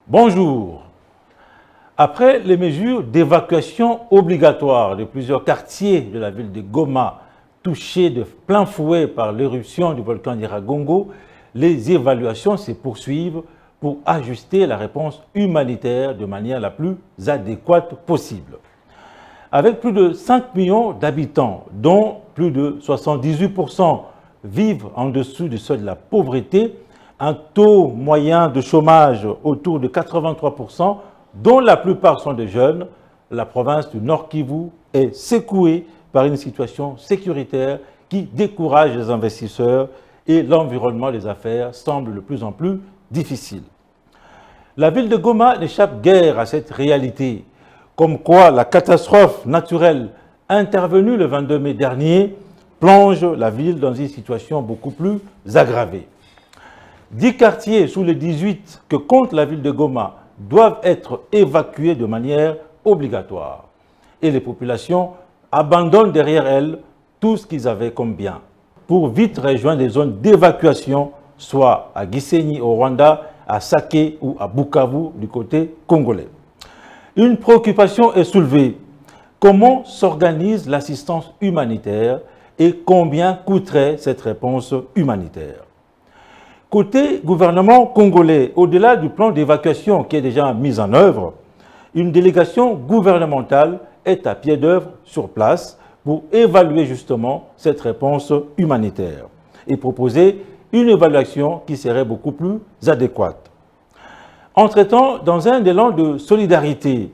Bonjour. Après les mesures d'évacuation obligatoires de plusieurs quartiers de la ville de Goma, touchés de plein fouet par l'éruption du volcan d'Iragongo, les évaluations se poursuivent pour ajuster la réponse humanitaire de manière la plus adéquate possible. Avec plus de 5 millions d'habitants, dont plus de 78% vivent en dessous du seuil de la pauvreté, un taux moyen de chômage autour de 83%, dont la plupart sont des jeunes, la province du Nord Kivu est secouée par une situation sécuritaire qui décourage les investisseurs et l'environnement des affaires semble de plus en plus difficile. La ville de Goma n'échappe guère à cette réalité, comme quoi la catastrophe naturelle intervenue le 22 mai dernier plonge la ville dans une situation beaucoup plus aggravée. 10 quartiers sous les 18 que compte la ville de Goma doivent être évacués de manière obligatoire. Et les populations abandonnent derrière elles tout ce qu'ils avaient comme bien, pour vite rejoindre les zones d'évacuation, soit à Gisenyi au Rwanda, à Sake ou à Bukavu du côté congolais. Une préoccupation est soulevée. Comment s'organise l'assistance humanitaire et combien coûterait cette réponse humanitaire? Côté gouvernement congolais, au-delà du plan d'évacuation qui est déjà mis en œuvre, une délégation gouvernementale est à pied d'œuvre sur place pour évaluer justement cette réponse humanitaire et proposer une évaluation qui serait beaucoup plus adéquate. Entre-temps, dans un élan de solidarité,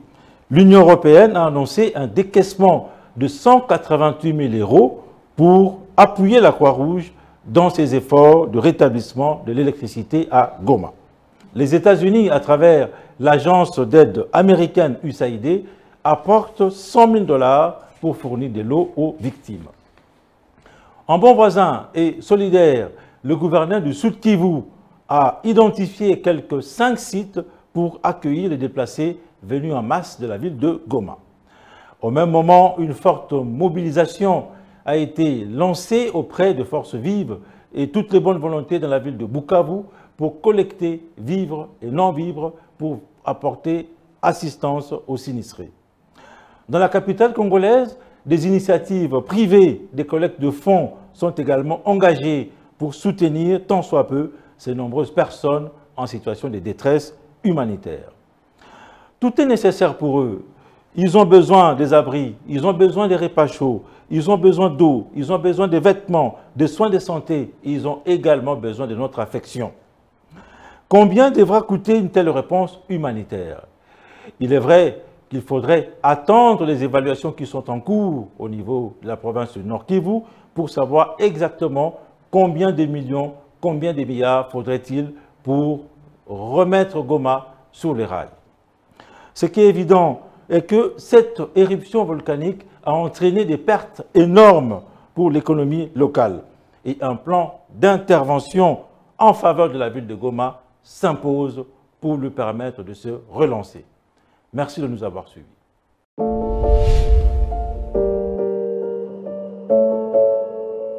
l'Union européenne a annoncé un décaissement de 188 000 € pour appuyer la Croix-Rouge dans ses efforts de rétablissement de l'électricité à Goma. Les États-Unis, à travers l'agence d'aide américaine USAID, apportent 100 000 $ pour fournir de l'eau aux victimes. En bon voisin et solidaire, le gouverneur du Sud Kivu a identifié quelques 5 sites pour accueillir les déplacés venus en masse de la ville de Goma. Au même moment, une forte mobilisation a été lancée auprès de forces vives et toutes les bonnes volontés dans la ville de Bukavu pour collecter vivres et non-vivres pour apporter assistance aux sinistrés. Dans la capitale congolaise, des initiatives privées des collectes de fonds sont également engagées pour soutenir tant soit peu ces nombreuses personnes en situation de détresse humanitaire. Tout est nécessaire pour eux. Ils ont besoin des abris, ils ont besoin des repas chauds, ils ont besoin d'eau, ils ont besoin des vêtements, des soins de santé, et ils ont également besoin de notre affection. Combien devra coûter une telle réponse humanitaire? Il est vrai qu'il faudrait attendre les évaluations qui sont en cours au niveau de la province du Nord Kivu pour savoir exactement combien de millions, combien de milliards faudrait-il pour remettre Goma sur les rails. Ce qui est évident est que cette éruption volcanique a entraîné des pertes énormes pour l'économie locale et un plan d'intervention en faveur de la ville de Goma s'impose pour lui permettre de se relancer. Merci de nous avoir suivis.